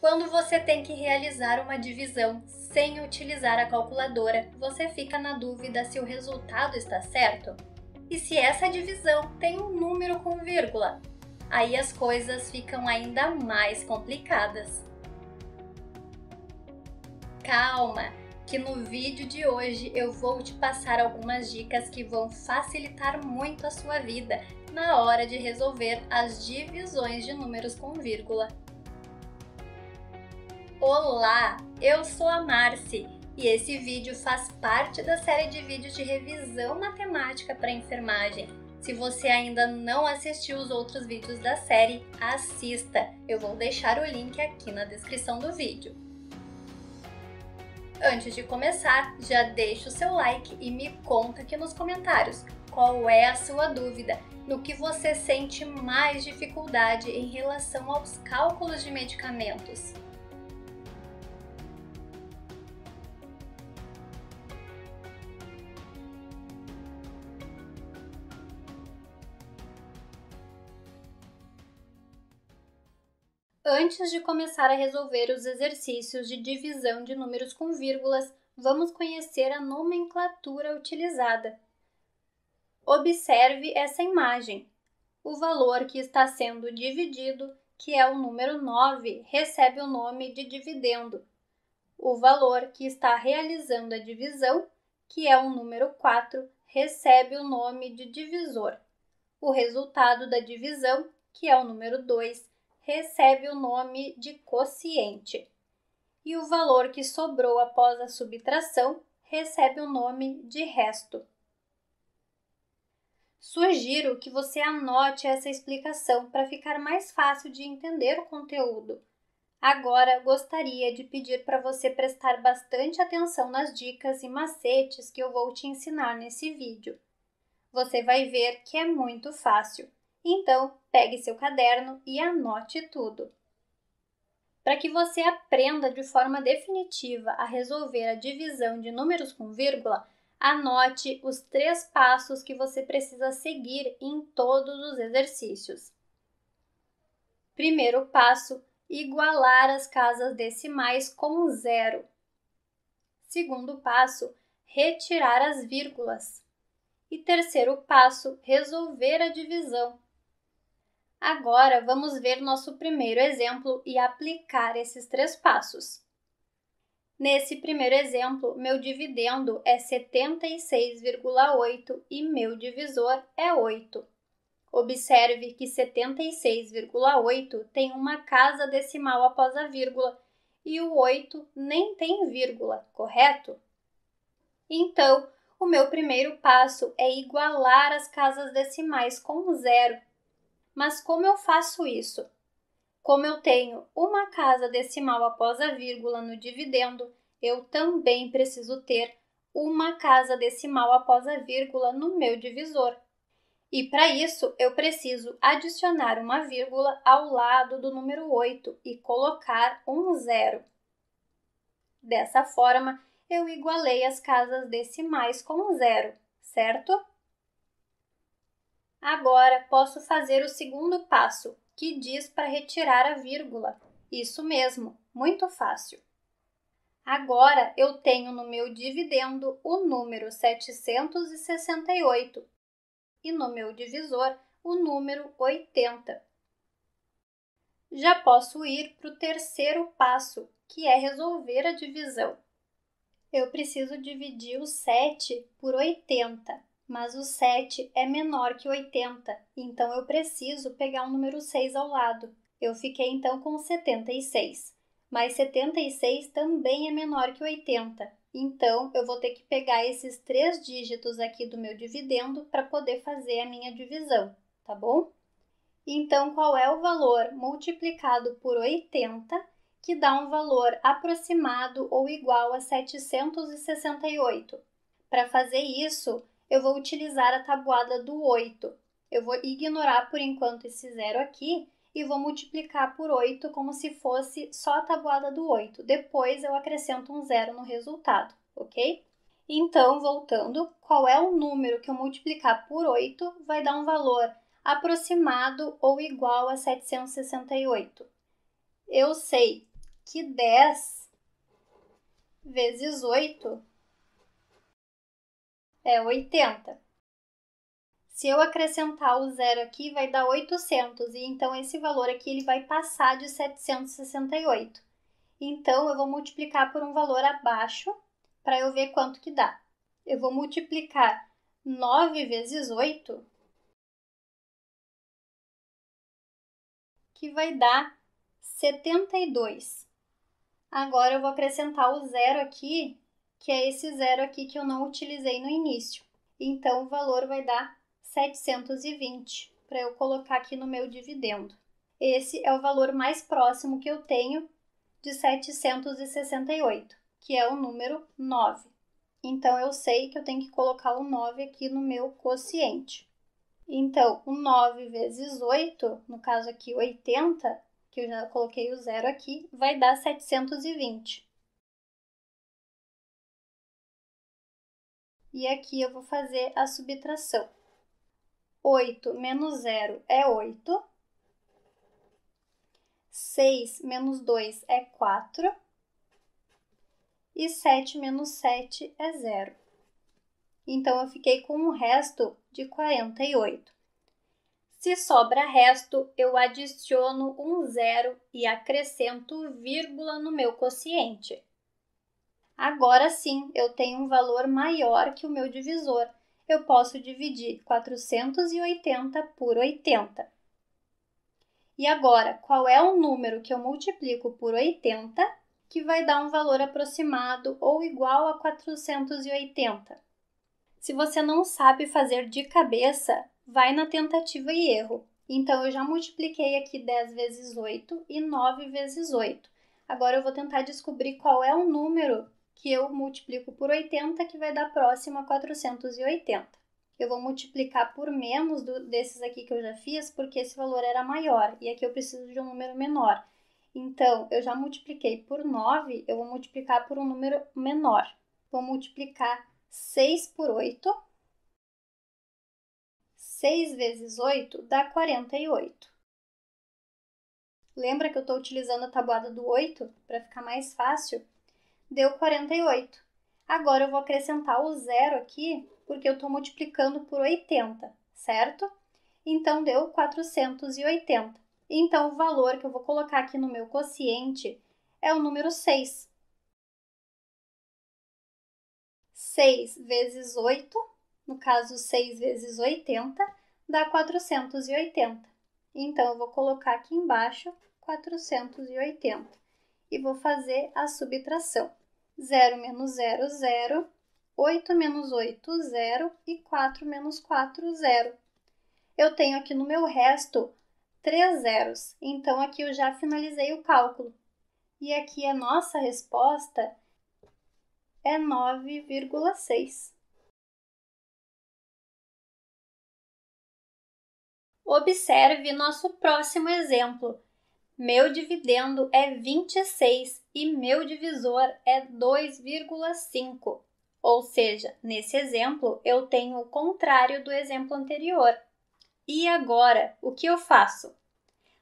Quando você tem que realizar uma divisão sem utilizar a calculadora, você fica na dúvida se o resultado está certo? E se essa divisão tem um número com vírgula? Aí as coisas ficam ainda mais complicadas. Calma, que no vídeo de hoje eu vou te passar algumas dicas que vão facilitar muito a sua vida na hora de resolver as divisões de números com vírgula. Olá, eu sou a Marci e esse vídeo faz parte da série de vídeos de revisão matemática para enfermagem. Se você ainda não assistiu os outros vídeos da série, assista! Eu vou deixar o link aqui na descrição do vídeo. Antes de começar, já deixa o seu like e me conta aqui nos comentários qual é a sua dúvida, no que você sente mais dificuldade em relação aos cálculos de medicamentos. Antes de começar a resolver os exercícios de divisão de números com vírgulas, vamos conhecer a nomenclatura utilizada. Observe essa imagem. O valor que está sendo dividido, que é o número 9, recebe o nome de dividendo. O valor que está realizando a divisão, que é o número 4, recebe o nome de divisor. O resultado da divisão, que é o número 2, recebe o nome de quociente. E o valor que sobrou após a subtração recebe o nome de resto. Sugiro que você anote essa explicação para ficar mais fácil de entender o conteúdo. Agora, gostaria de pedir para você prestar bastante atenção nas dicas e macetes que eu vou te ensinar nesse vídeo. Você vai ver que é muito fácil. Então, pegue seu caderno e anote tudo. Para que você aprenda de forma definitiva a resolver a divisão de números com vírgula, anote os 3 passos que você precisa seguir em todos os exercícios. Primeiro passo, igualar as casas decimais com zero. Segundo passo, retirar as vírgulas. E terceiro passo, resolver a divisão. Agora, vamos ver nosso primeiro exemplo e aplicar esses 3 passos. Nesse primeiro exemplo, meu dividendo é 76,8 e meu divisor é 8. Observe que 76,8 tem uma casa decimal após a vírgula e o 8 nem tem vírgula, correto? Então, o meu primeiro passo é igualar as casas decimais com zero. Mas como eu faço isso? Como eu tenho uma casa decimal após a vírgula no dividendo, eu também preciso ter uma casa decimal após a vírgula no meu divisor. E para isso, eu preciso adicionar uma vírgula ao lado do número 8 e colocar um zero. Dessa forma, eu igualei as casas decimais com zero, certo? Agora, posso fazer o segundo passo, que diz para retirar a vírgula. Isso mesmo, muito fácil. Agora, eu tenho no meu dividendo o número 768 e no meu divisor o número 80. Já posso ir para o terceiro passo, que é resolver a divisão. Eu preciso dividir o 7 por 80. Mas o 7 é menor que 80, então eu preciso pegar o número 6 ao lado. Eu fiquei então com 76, mas 76 também é menor que 80, então eu vou ter que pegar esses 3 dígitos aqui do meu dividendo para poder fazer a minha divisão, tá bom? Então, qual é o valor multiplicado por 80 que dá um valor aproximado ou igual a 768? Para fazer isso, eu vou utilizar a tabuada do 8. Eu vou ignorar por enquanto esse zero aqui e vou multiplicar por 8 como se fosse só a tabuada do 8. Depois eu acrescento um zero no resultado, ok? Então, voltando, qual é o número que eu multiplicar por 8 vai dar um valor aproximado ou igual a 768? Eu sei que 10 vezes 8 é 80. Se eu acrescentar o zero aqui, vai dar 800, e então esse valor aqui ele vai passar de 768. Então, eu vou multiplicar por um valor abaixo para eu ver quanto que dá. Eu vou multiplicar 9 vezes 8, que vai dar 72. Agora, eu vou acrescentar o zero aqui, que é esse zero aqui que eu não utilizei no início. Então, o valor vai dar 720, para eu colocar aqui no meu dividendo. Esse é o valor mais próximo que eu tenho de 768, que é o número 9. Então, eu sei que eu tenho que colocar o 9 aqui no meu quociente. Então, o 9 vezes 8, no caso aqui 80, que eu já coloquei o zero aqui, vai dar 720. E aqui eu vou fazer a subtração. 8 menos 0 é 8. 6 menos 2 é 4. E 7 menos 7 é 0. Então, eu fiquei com um resto de 48. Se sobra resto, eu adiciono um zero e acrescento vírgula no meu quociente. Agora sim, eu tenho um valor maior que o meu divisor. Eu posso dividir 480 por 80. E agora, qual é o número que eu multiplico por 80 que vai dar um valor aproximado ou igual a 480? Se você não sabe fazer de cabeça, vai na tentativa e erro. Então, eu já multipliquei aqui 10 vezes 8 e 9 vezes 8. Agora, eu vou tentar descobrir qual é o número que eu multiplico por 80 que vai dar próximo a 480. Eu vou multiplicar por menos desses aqui que eu já fiz, porque esse valor era maior, e aqui eu preciso de um número menor. Então, eu já multipliquei por 9, eu vou multiplicar por um número menor. Vou multiplicar 6 por 8. 6 vezes 8 dá 48. Lembra que eu estou utilizando a tabuada do 8 para ficar mais fácil? Deu 48. Agora eu vou acrescentar o zero aqui, porque eu estou multiplicando por 80, certo? Então, deu 480. Então, o valor que eu vou colocar aqui no meu quociente é o número 6. 6 vezes 8, no caso 6 vezes 80, dá 480. Então, eu vou colocar aqui embaixo 480 e vou fazer a subtração. 0 menos 0, 0. 8 menos 8, 0. E 4 menos 4, 0. Eu tenho aqui no meu resto 3 zeros, então aqui eu já finalizei o cálculo. E aqui a nossa resposta é 9,6. Observe nosso próximo exemplo. Meu dividendo é 26 e meu divisor é 2,5. Ou seja, nesse exemplo, eu tenho o contrário do exemplo anterior. E agora, o que eu faço?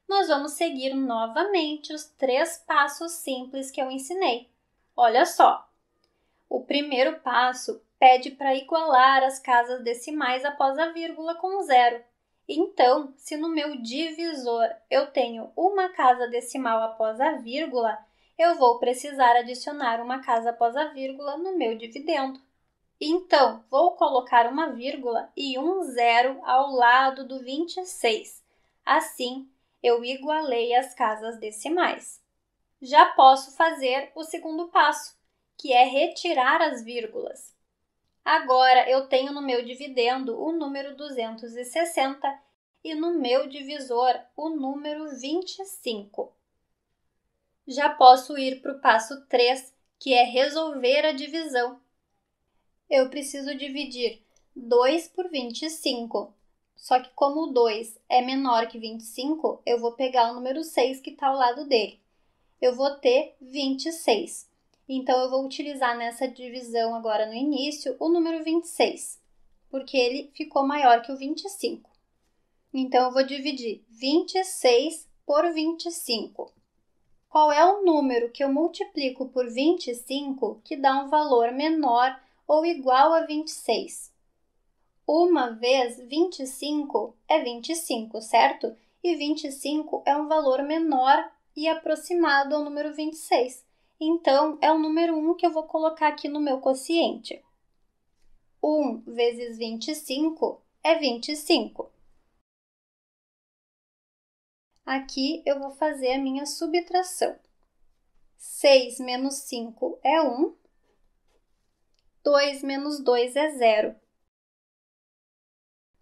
Nós vamos seguir novamente os 3 passos simples que eu ensinei. Olha só! O primeiro passo pede para igualar as casas decimais após a vírgula com zero. Então, se no meu divisor eu tenho uma casa decimal após a vírgula, eu vou precisar adicionar uma casa após a vírgula no meu dividendo. Então, vou colocar uma vírgula e um zero ao lado do 26. Assim, eu igualei as casas decimais. Já posso fazer o segundo passo, que é retirar as vírgulas. Agora, eu tenho no meu dividendo o número 260 e no meu divisor o número 25. Já posso ir para o passo 3, que é resolver a divisão. Eu preciso dividir 2 por 25. Só que como o 2 é menor que 25, eu vou pegar o número 6 que está ao lado dele. Eu vou ter 26. Então, eu vou utilizar nessa divisão agora no início o número 26, porque ele ficou maior que o 25. Então, eu vou dividir 26 por 25. Qual é o número que eu multiplico por 25 que dá um valor menor ou igual a 26? Uma vez 25 é 25, certo? E 25 é um valor menor e aproximado ao número 26. Então, é o número 1 que eu vou colocar aqui no meu quociente. 1 vezes 25 é 25. Aqui eu vou fazer a minha subtração. 6 menos 5 é 1. 2 menos 2 é 0.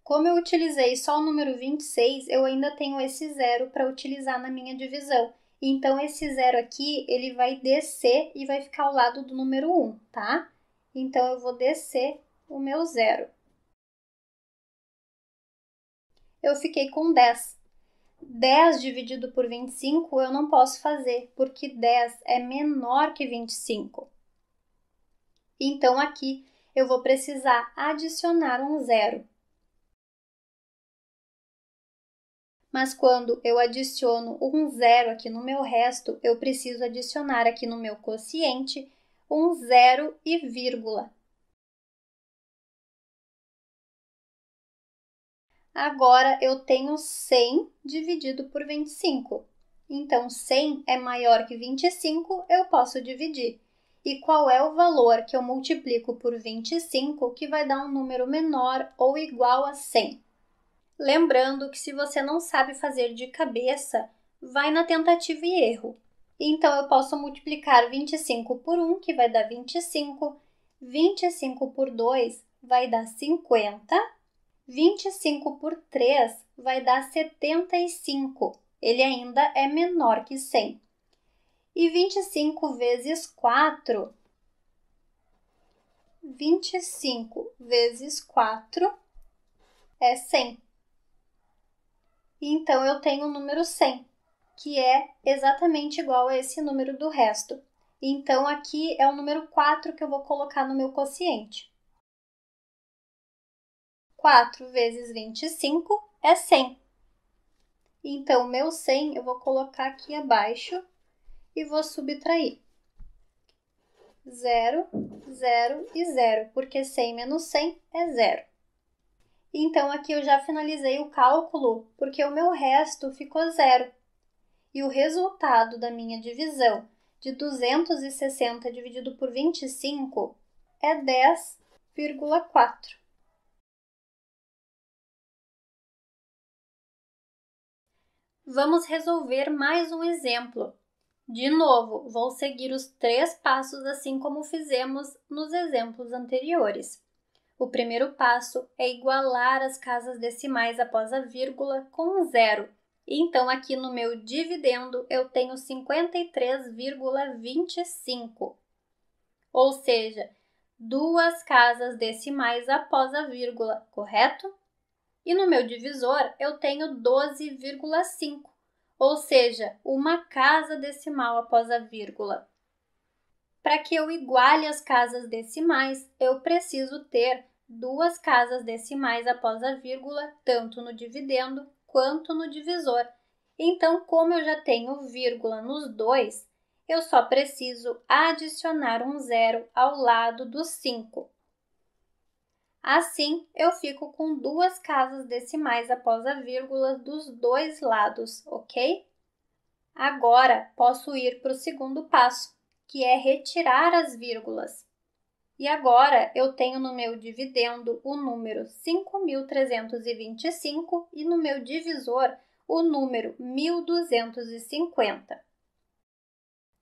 Como eu utilizei só o número 26, eu ainda tenho esse zero para utilizar na minha divisão. Então, esse zero aqui, ele vai descer e vai ficar ao lado do número 1, tá? Então, eu vou descer o meu zero. Eu fiquei com 10. 10 dividido por 25 eu não posso fazer, porque 10 é menor que 25. Então, aqui eu vou precisar adicionar um zero. Mas quando eu adiciono um zero aqui no meu resto, eu preciso adicionar aqui no meu quociente um zero e vírgula. Agora, eu tenho 100 dividido por 25. Então, 100 é maior que 25, eu posso dividir. E qual é o valor que eu multiplico por 25 que vai dar um número menor ou igual a 100? Lembrando que se você não sabe fazer de cabeça, vai na tentativa e erro. Então, eu posso multiplicar 25 por 1, que vai dar 25. 25 por 2 vai dar 50. 25 por 3 vai dar 75. Ele ainda é menor que 100. E 25 vezes 4... 25 vezes 4 é 100. Então, eu tenho o número 100, que é exatamente igual a esse número do resto. Então, aqui é o número 4 que eu vou colocar no meu quociente. 4 vezes 25 é 100. Então, o meu 100 eu vou colocar aqui abaixo e vou subtrair. 0, 0 e 0, porque 100 menos 100 é 0. Então, aqui eu já finalizei o cálculo, porque o meu resto ficou 0. E o resultado da minha divisão de 260 dividido por 25 é 10,4. Vamos resolver mais um exemplo. De novo, vou seguir os 3 passos assim como fizemos nos exemplos anteriores. O primeiro passo é igualar as casas decimais após a vírgula com 0. Então, aqui no meu dividendo, eu tenho 53,25. Ou seja, 2 casas decimais após a vírgula, correto? E no meu divisor, eu tenho 12,5. Ou seja, 1 casa decimal após a vírgula. Para que eu iguale as casas decimais, eu preciso ter 2 casas decimais após a vírgula, tanto no dividendo quanto no divisor. Então, como eu já tenho vírgula nos dois, eu só preciso adicionar um zero ao lado do 5. Assim, eu fico com 2 casas decimais após a vírgula dos dois lados, ok? Agora, posso ir para o segundo passo, que é retirar as vírgulas. E agora, eu tenho no meu dividendo o número 5.325 e no meu divisor o número 1.250.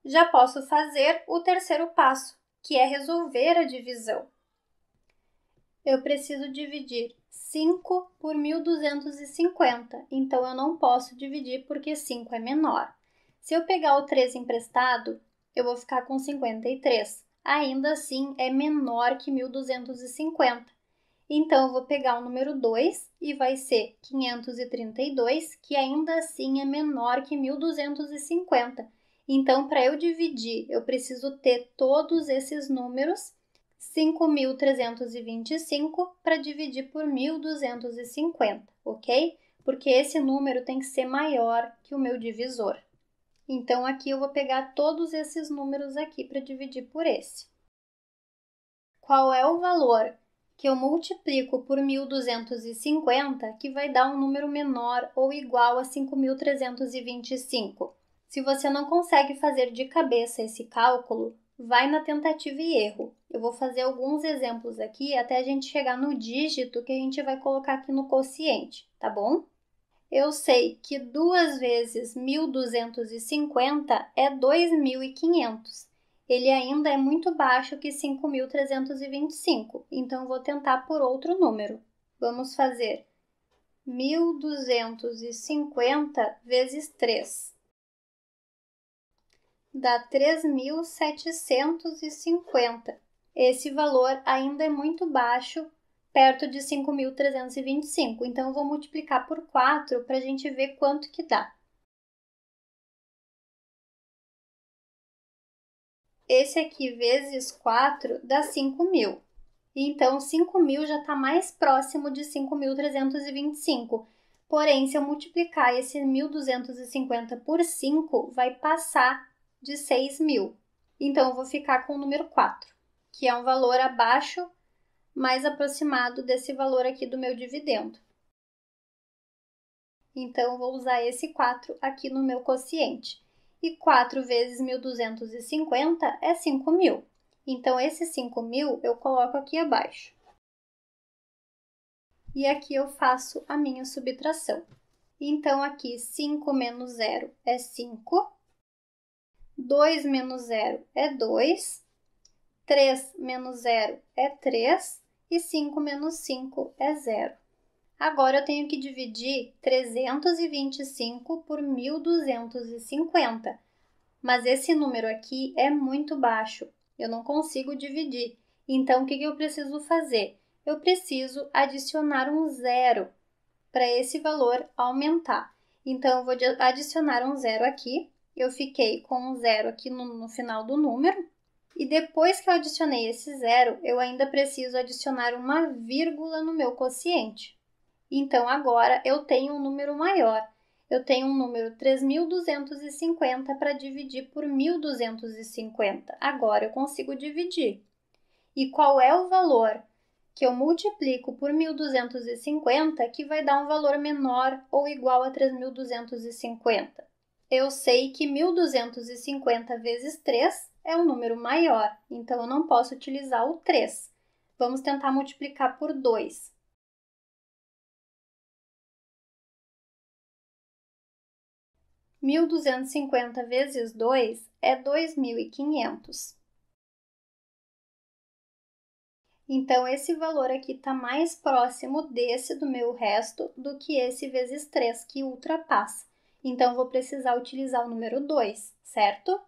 Já posso fazer o terceiro passo, que é resolver a divisão. Eu preciso dividir 5 por 1.250, então eu não posso dividir porque 5 é menor. Se eu pegar o 3 emprestado, eu vou ficar com 53. Ainda assim, é menor que 1.250. Então, eu vou pegar o número 2 e vai ser 532, que ainda assim é menor que 1.250. Então, para eu dividir, eu preciso ter todos esses números, 5.325 para dividir por 1.250, ok? Porque esse número tem que ser maior que o meu divisor. Então, aqui eu vou pegar todos esses números aqui para dividir por esse. Qual é o valor que eu multiplico por 1.250 que vai dar um número menor ou igual a 5.325? Se você não consegue fazer de cabeça esse cálculo, vai na tentativa e erro. Eu vou fazer alguns exemplos aqui até a gente chegar no dígito que a gente vai colocar aqui no quociente, tá bom? Eu sei que 2 vezes 1.250 é 2.500. Ele ainda é muito baixo que 5.325, então vou tentar por outro número. Vamos fazer 1.250 vezes 3. Dá 3.750. Esse valor ainda é muito baixo, perto de 5.325. Então, eu vou multiplicar por 4 para a gente ver quanto que dá. Esse aqui vezes 4 dá 5.000. Então, 5.000 já está mais próximo de 5.325. Porém, se eu multiplicar esse 1.250 por 5, vai passar de 6.000. Então, eu vou ficar com o número 4, que é um valor abaixo, mais aproximado desse valor aqui do meu dividendo. Então, eu vou usar esse 4 aqui no meu quociente. E 4 vezes 1.250 é 5.000. Então, esse 5.000 eu coloco aqui abaixo. E aqui eu faço a minha subtração. Então, aqui 5 menos 0 é 5. 2 menos 0 é 2. 3 menos 0 é 3. E 5 menos 5 é 0. Agora, eu tenho que dividir 325 por 1.250. Mas esse número aqui é muito baixo. Eu não consigo dividir. Então, o que eu preciso fazer? Eu preciso adicionar um zero para esse valor aumentar. Então, eu vou adicionar um zero aqui. Eu fiquei com um zero aqui no final do número. E depois que eu adicionei esse zero, eu ainda preciso adicionar uma vírgula no meu quociente. Então, agora eu tenho um número maior. Eu tenho um número 3.250 para dividir por 1.250. Agora eu consigo dividir. E qual é o valor que eu multiplico por 1.250 que vai dar um valor menor ou igual a 3.250? Eu sei que 1.250 vezes 3 é um número maior, então eu não posso utilizar o 3. Vamos tentar multiplicar por 2. 1.250 vezes 2 é 2.500. Então, esse valor aqui está mais próximo desse do meu resto do que esse vezes 3, que ultrapassa. Então, vou precisar utilizar o número 2, certo?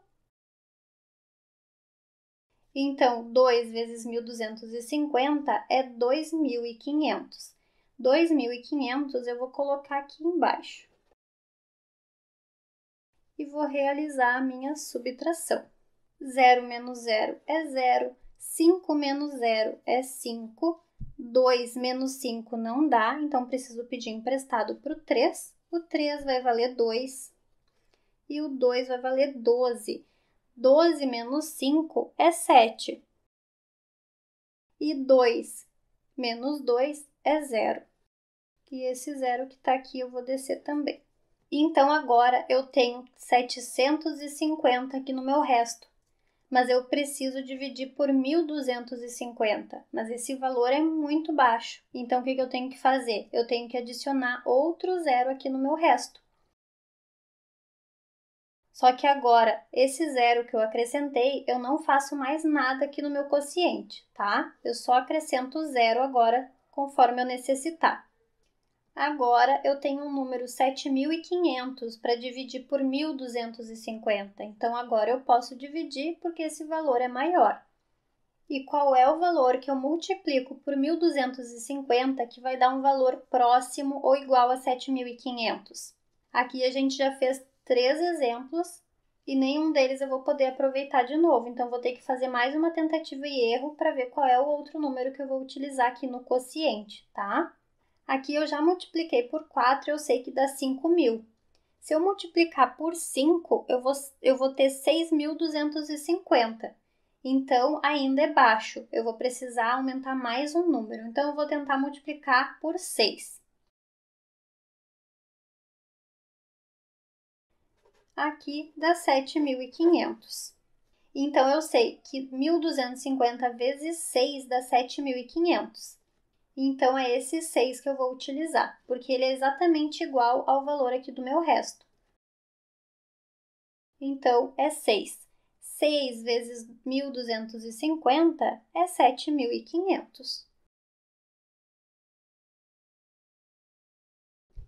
Então, 2 vezes 1.250 é 2.500. 2.500 eu vou colocar aqui embaixo. E vou realizar a minha subtração. 0 menos 0 é 0. 5 menos 0 é 5. 2 menos 5 não dá, então preciso pedir emprestado para o 3. O 3 vai valer 2 e o 2 vai valer 12. 12 menos 5 é 7. E 2 menos 2 é 0. E esse 0 que está aqui eu vou descer também. Então, agora eu tenho 750 aqui no meu resto. Mas eu preciso dividir por 1.250, mas esse valor é muito baixo. Então, o que eu tenho que fazer? Eu tenho que adicionar outro zero aqui no meu resto. Só que agora, esse zero que eu acrescentei, eu não faço mais nada aqui no meu quociente, tá? Eu só acrescento zero agora, conforme eu necessitar. Agora, eu tenho um número 7.500 para dividir por 1.250. Então, agora eu posso dividir porque esse valor é maior. E qual é o valor que eu multiplico por 1.250 que vai dar um valor próximo ou igual a 7.500? Aqui a gente já fez 3 exemplos e nenhum deles eu vou poder aproveitar de novo. Então, vou ter que fazer mais uma tentativa e erro para ver qual é o outro número que eu vou utilizar aqui no quociente, tá? Aqui eu já multipliquei por 4 e eu sei que dá 5.000. Se eu multiplicar por 5, eu vou ter 6.250. Então, ainda é baixo. Eu vou precisar aumentar mais um número. Então, eu vou tentar multiplicar por 6. Aqui dá 7.500. Então, eu sei que 1.250 vezes 6 dá 7.500. Então, é esse 6 que eu vou utilizar, porque ele é exatamente igual ao valor aqui do meu resto. Então, é 6. 6 vezes 1.250 é 7.500.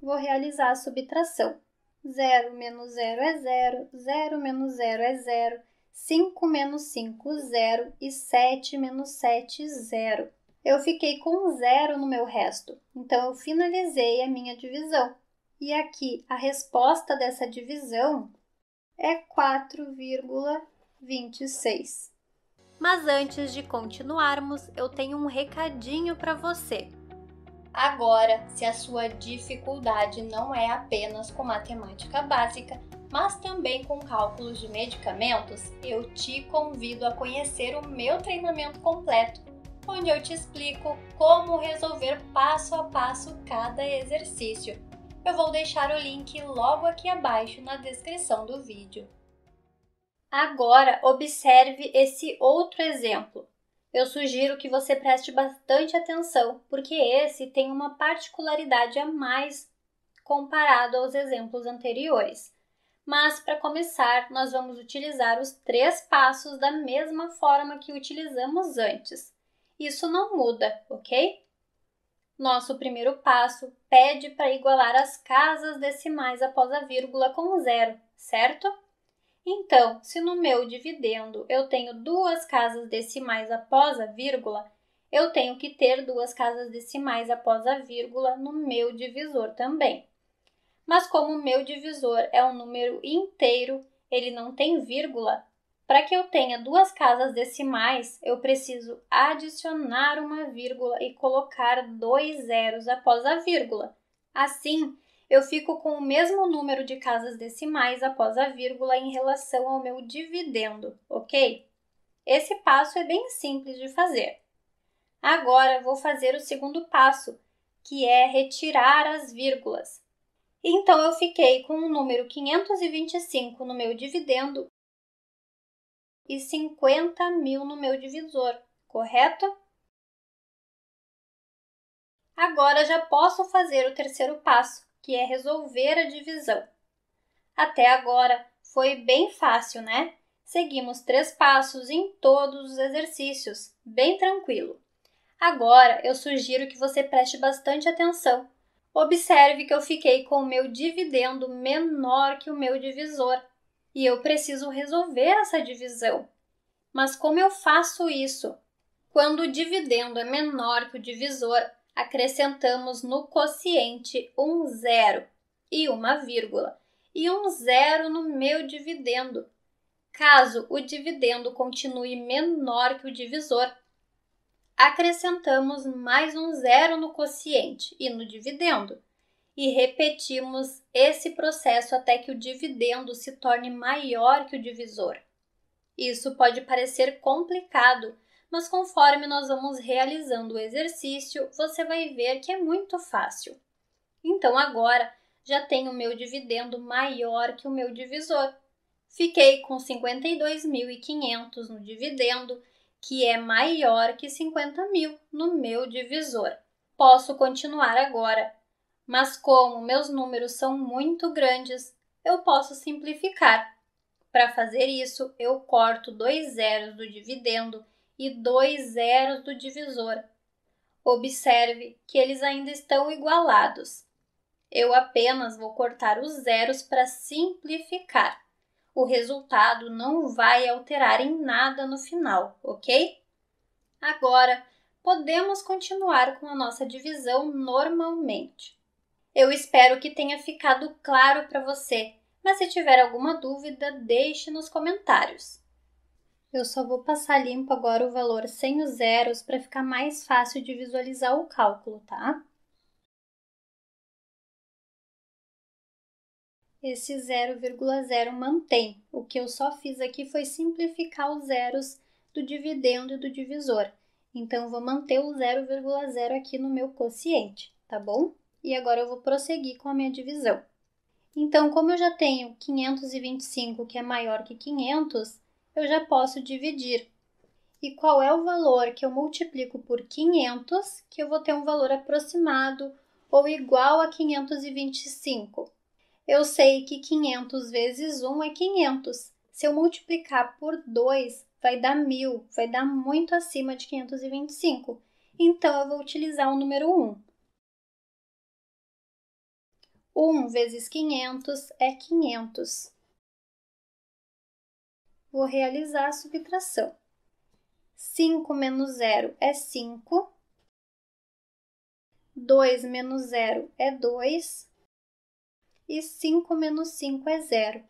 Vou realizar a subtração. 0 menos 0 é 0, 0 menos 0 é 0, 5 menos 5, 0 e 7 menos 7, 0. Eu fiquei com 0 no meu resto, então eu finalizei a minha divisão. E aqui, a resposta dessa divisão é 4,26. Mas antes de continuarmos, eu tenho um recadinho para você. Agora, se a sua dificuldade não é apenas com matemática básica, mas também com cálculos de medicamentos, eu te convido a conhecer o meu treinamento completo, onde eu te explico como resolver passo a passo cada exercício. Eu vou deixar o link logo aqui abaixo na descrição do vídeo. Agora, observe esse outro exemplo. Eu sugiro que você preste bastante atenção, porque esse tem uma particularidade a mais comparado aos exemplos anteriores. Mas, para começar, nós vamos utilizar os 3 passos da mesma forma que utilizamos antes. Isso não muda, ok? Nosso primeiro passo pede para igualar as casas decimais após a vírgula com 0, certo? Então, se no meu dividendo eu tenho 2 casas decimais após a vírgula, eu tenho que ter 2 casas decimais após a vírgula no meu divisor também. Mas como o meu divisor é um número inteiro, ele não tem vírgula, para que eu tenha 2 casas decimais, eu preciso adicionar uma vírgula e colocar 2 zeros após a vírgula. Assim, eu fico com o mesmo número de casas decimais após a vírgula em relação ao meu dividendo, ok? Esse passo é bem simples de fazer. Agora, vou fazer o segundo passo, que é retirar as vírgulas. Então, eu fiquei com o número 525 no meu dividendo e 50.000 no meu divisor, correto? Agora, já posso fazer o terceiro passo, que é resolver a divisão. Até agora foi bem fácil, né? Seguimos 3 passos em todos os exercícios, bem tranquilo. Agora eu sugiro que você preste bastante atenção. Observe que eu fiquei com o meu dividendo menor que o meu divisor e eu preciso resolver essa divisão. Mas como eu faço isso? Quando o dividendo é menor que o divisor, acrescentamos no quociente um zero e uma vírgula e um zero no meu dividendo. Caso o dividendo continue menor que o divisor, acrescentamos mais um zero no quociente e no dividendo e repetimos esse processo até que o dividendo se torne maior que o divisor. Isso pode parecer complicado, mas conforme nós vamos realizando o exercício, você vai ver que é muito fácil. Então, agora, já tenho o meu dividendo maior que o meu divisor. Fiquei com 52.500 no dividendo, que é maior que 50.000 no meu divisor. Posso continuar agora, mas como meus números são muito grandes, eu posso simplificar. Para fazer isso, eu corto 2 zeros do dividendo e 2 zeros do divisor. Observe que eles ainda estão igualados. Eu apenas vou cortar os zeros para simplificar. O resultado não vai alterar em nada no final, ok? Agora, podemos continuar com a nossa divisão normalmente. Eu espero que tenha ficado claro para você, mas se tiver alguma dúvida, deixe nos comentários. Eu só vou passar limpo agora o valor sem os zeros para ficar mais fácil de visualizar o cálculo, tá? esse 0,0 mantém. O que eu só fiz aqui foi simplificar os zeros do dividendo e do divisor. Então, vou manter o 0,0 aqui no meu quociente, tá bom? E agora eu vou prosseguir com a minha divisão. Então, como eu já tenho 525, que é maior que 500, eu já posso dividir. E qual é o valor que eu multiplico por 500, que eu vou ter um valor aproximado ou igual a 525? Eu sei que 500 vezes 1 é 500. Se eu multiplicar por 2, vai dar 1000, vai dar muito acima de 525. Então, eu vou utilizar o número 1. 1 vezes 500 é 500. Vou realizar a subtração. 5 menos 0 é 5. 2 menos 0 é 2. E 5 menos 5 é 0.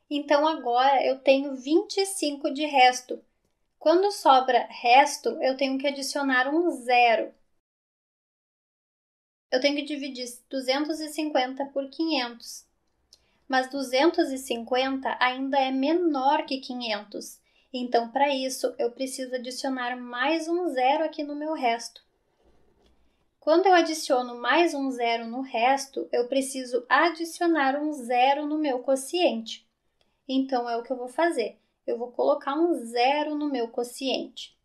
Então, agora eu tenho 25 de resto. Quando sobra resto, eu tenho que adicionar um zero. Eu tenho que dividir 250 por 500. Mas 250 ainda é menor que 500. Então, para isso, eu preciso adicionar mais um zero aqui no meu resto. Quando eu adiciono mais um zero no resto, eu preciso adicionar um zero no meu quociente. Então, é o que eu vou fazer. Eu vou colocar um zero no meu quociente.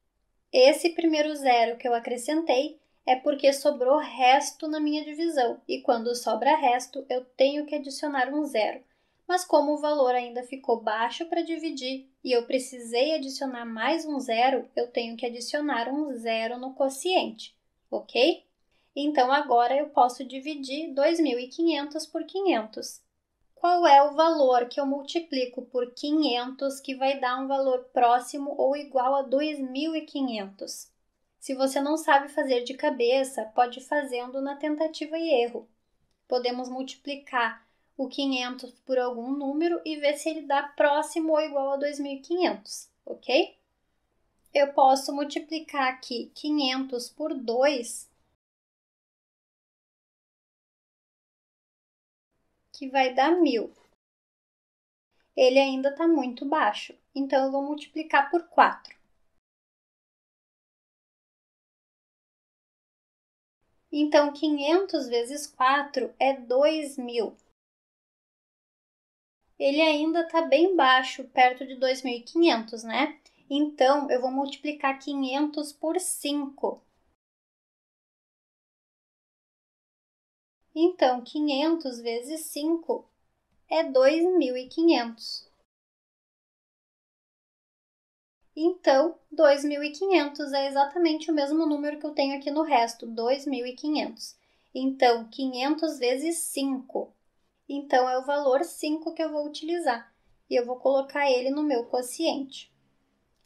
Esse primeiro zero que eu acrescentei é porque sobrou resto na minha divisão. E quando sobra resto, eu tenho que adicionar um zero. Mas como o valor ainda ficou baixo para dividir e eu precisei adicionar mais um zero, eu tenho que adicionar um zero no quociente, ok? Então, agora eu posso dividir 2.500 por 500. Qual é o valor que eu multiplico por 500 que vai dar um valor próximo ou igual a 2.500? Se você não sabe fazer de cabeça, pode ir fazendo na tentativa e erro. Podemos multiplicar o 500 por algum número e ver se ele dá próximo ou igual a 2.500, ok? Eu posso multiplicar aqui 500 por 2, que vai dar 1.000. Ele ainda está muito baixo, então eu vou multiplicar por 4. Então, 500 vezes 4 é 2.000. Ele ainda está bem baixo, perto de 2.500, né? Então, eu vou multiplicar 500 por 5. Então, 500 vezes 5 é 2.500. Então, 2.500 é exatamente o mesmo número que eu tenho aqui no resto, 2.500. Então, 500 vezes 5. Então, é o valor 5 que eu vou utilizar. E eu vou colocar ele no meu quociente.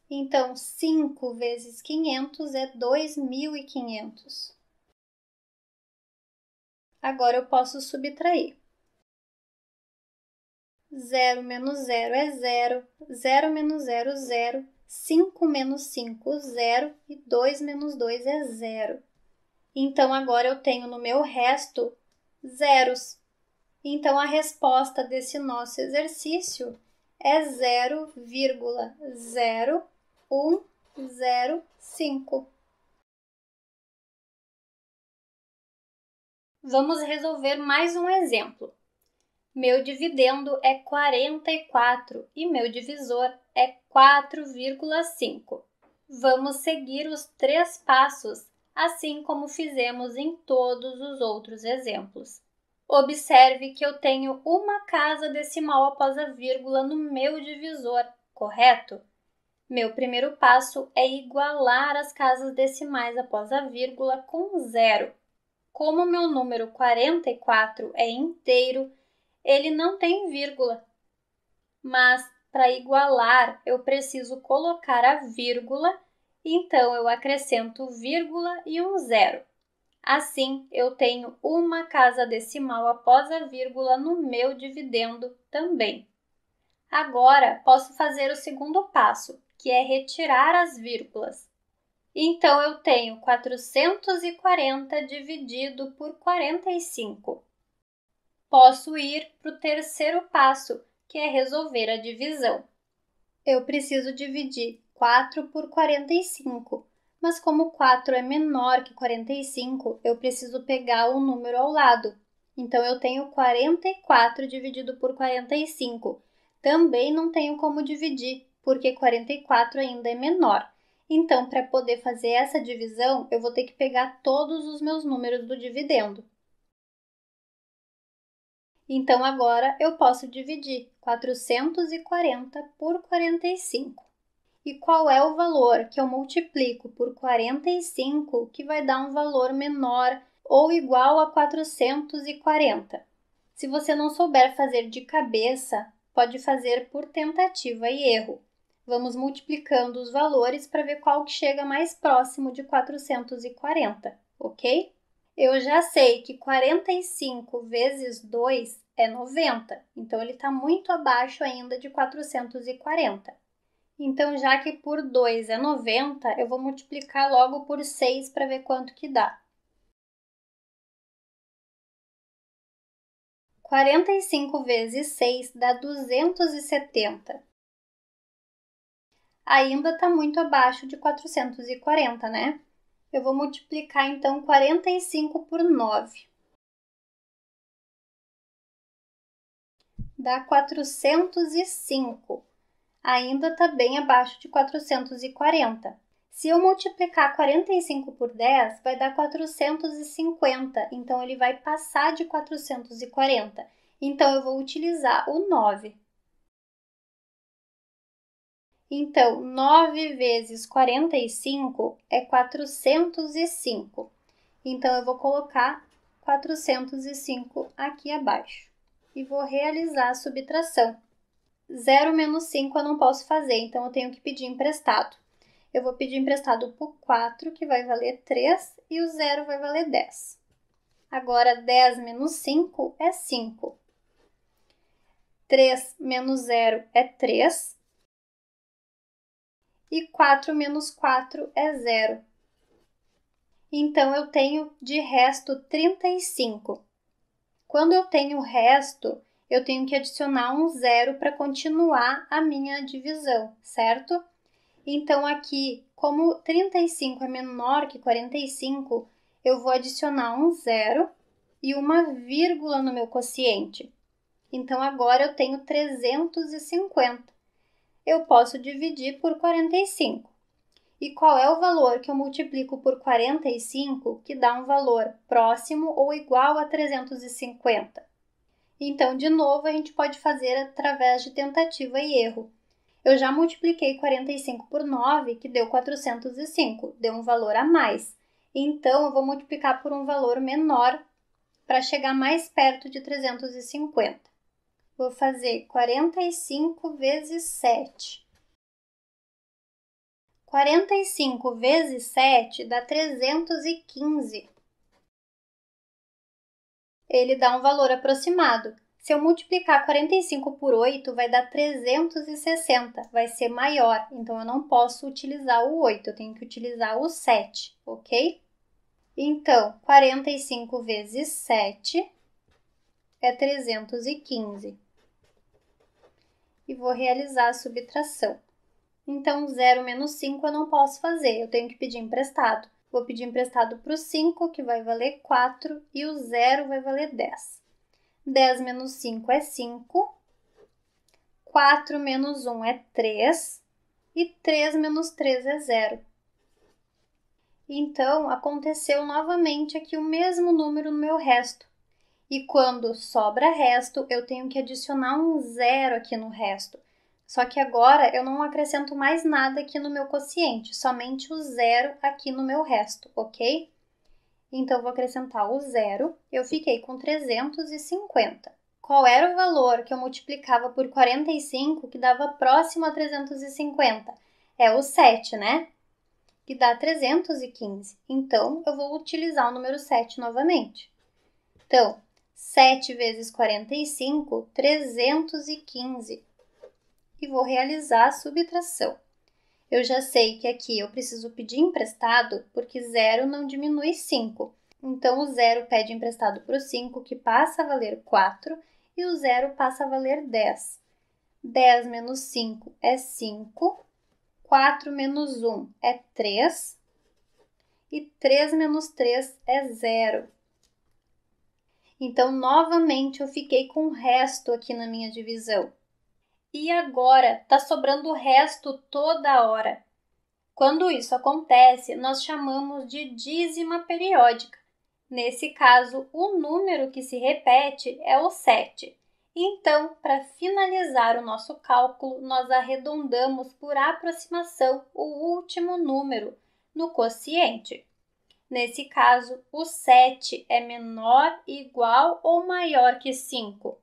Então, 5 vezes 500 é 2.500. Agora, eu posso subtrair. 0 menos 0 é 0. 0 menos 0, 0. 5 menos 5, 0. E 2 menos 2 é 0. Então, agora eu tenho no meu resto zeros. Então, a resposta desse nosso exercício é 0,0105. Vamos resolver mais um exemplo. Meu dividendo é 44 e meu divisor é 4,5. Vamos seguir os 3 passos, assim como fizemos em todos os outros exemplos. Observe que eu tenho uma casa decimal após a vírgula no meu divisor, correto? Meu primeiro passo é igualar as casas decimais após a vírgula com zero. Como meu número 44 é inteiro, ele não tem vírgula. Mas, para igualar, eu preciso colocar a vírgula, então eu acrescento vírgula e um zero. Assim, eu tenho uma casa decimal após a vírgula no meu dividendo também. Agora, posso fazer o segundo passo, que é retirar as vírgulas. Então, eu tenho 440 dividido por 45. posso ir para o terceiro passo, que é resolver a divisão. Eu preciso dividir 4 por 45, mas como 4 é menor que 45, eu preciso pegar o número ao lado. Então, eu tenho 44 dividido por 45. Também não tenho como dividir, porque 44 ainda é menor. Então, para poder fazer essa divisão, eu vou ter que pegar todos os meus números do dividendo. Então, agora eu posso dividir 440 por 45. E qual é o valor que eu multiplico por 45 que vai dar um valor menor ou igual a 440? Se você não souber fazer de cabeça, pode fazer por tentativa e erro. Vamos multiplicando os valores para ver qual que chega mais próximo de 440, ok? Eu já sei que 45 vezes 2 é 90, então ele está muito abaixo ainda de 440. Então, já que por 2 é 90, eu vou multiplicar logo por 6 para ver quanto que dá. 45 vezes 6 dá 270. Ainda está muito abaixo de 440, né? Eu vou multiplicar, então, 45 por 9. Dá 405. Ainda está bem abaixo de 440. Se eu multiplicar 45 por 10, vai dar 450, então ele vai passar de 440. Então, eu vou utilizar o 9. Então, 9 vezes 45 é 405. Então, eu vou colocar 405 aqui abaixo. E vou realizar a subtração. 0 menos 5 eu não posso fazer, então eu tenho que pedir emprestado. Eu vou pedir emprestado por 4, que vai valer 3, e o 0 vai valer 10. Agora, 10 menos 5 é 5. 3 menos 0 é 3. E 4 menos 4 é 0. Então, eu tenho de resto 35. Quando eu tenho resto, eu tenho que adicionar um 0 para continuar a minha divisão, certo? Então, aqui, como 35 é menor que 45, eu vou adicionar um 0 e uma vírgula no meu quociente. Então, agora eu tenho 350. Eu posso dividir por 45. E qual é o valor que eu multiplico por 45 que dá um valor próximo ou igual a 350? Então, de novo, a gente pode fazer através de tentativa e erro. Eu já multipliquei 45 por 9, que deu 405, deu um valor a mais. Então, eu vou multiplicar por um valor menor para chegar mais perto de 350. Vou fazer 45 vezes 7. 45 vezes 7 dá 315. Ele dá um valor aproximado. Se eu multiplicar 45 por 8, vai dar 360, vai ser maior. Então, eu não posso utilizar o 8, eu tenho que utilizar o 7, ok? Então, 45 vezes 7 é 315. E vou realizar a subtração. Então, 0 menos 5 eu não posso fazer, eu tenho que pedir emprestado. Vou pedir emprestado para o 5, que vai valer 4, e o 0 vai valer 10. 10 menos 5 é 5, 4 menos 1 é 3, e 3 menos 3 é 0. Então, aconteceu novamente aqui o mesmo número no meu resto. E quando sobra resto, eu tenho que adicionar um 0 aqui no resto. Só que agora eu não acrescento mais nada aqui no meu quociente, somente o 0 aqui no meu resto, ok? Então, vou acrescentar o 0, eu fiquei com 350. Qual era o valor que eu multiplicava por 45 que dava próximo a 350? É o 7, né? Que dá 315. Então, eu vou utilizar o número 7 novamente. Então, 7 vezes 45, 315. E vou realizar a subtração. Eu já sei que aqui eu preciso pedir emprestado porque 0 não diminui 5. Então, o 0 pede emprestado para o 5, que passa a valer 4, e o 0 passa a valer 10. 10 menos 5 é 5, 4 menos 1 é 3, e 3 menos 3 é 0. Então, novamente, eu fiquei com o resto aqui na minha divisão. E agora, está sobrando o resto toda hora. Quando isso acontece, nós chamamos de dízima periódica. Nesse caso, o número que se repete é o 7. Então, para finalizar o nosso cálculo, nós arredondamos por aproximação o último número no quociente. Nesse caso, o 7 é menor, igual ou maior que 5?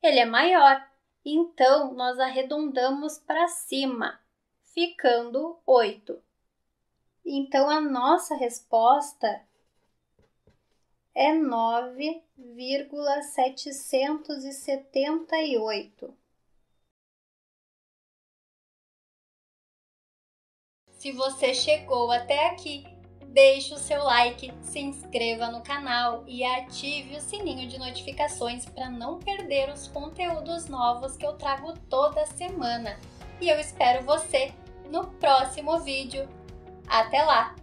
Ele é maior, então nós arredondamos para cima, ficando 8. Então, a nossa resposta é 9,778. Se você chegou até aqui, deixe o seu like, se inscreva no canal e ative o sininho de notificações para não perder os conteúdos novos que eu trago toda semana. E eu espero você no próximo vídeo. Até lá!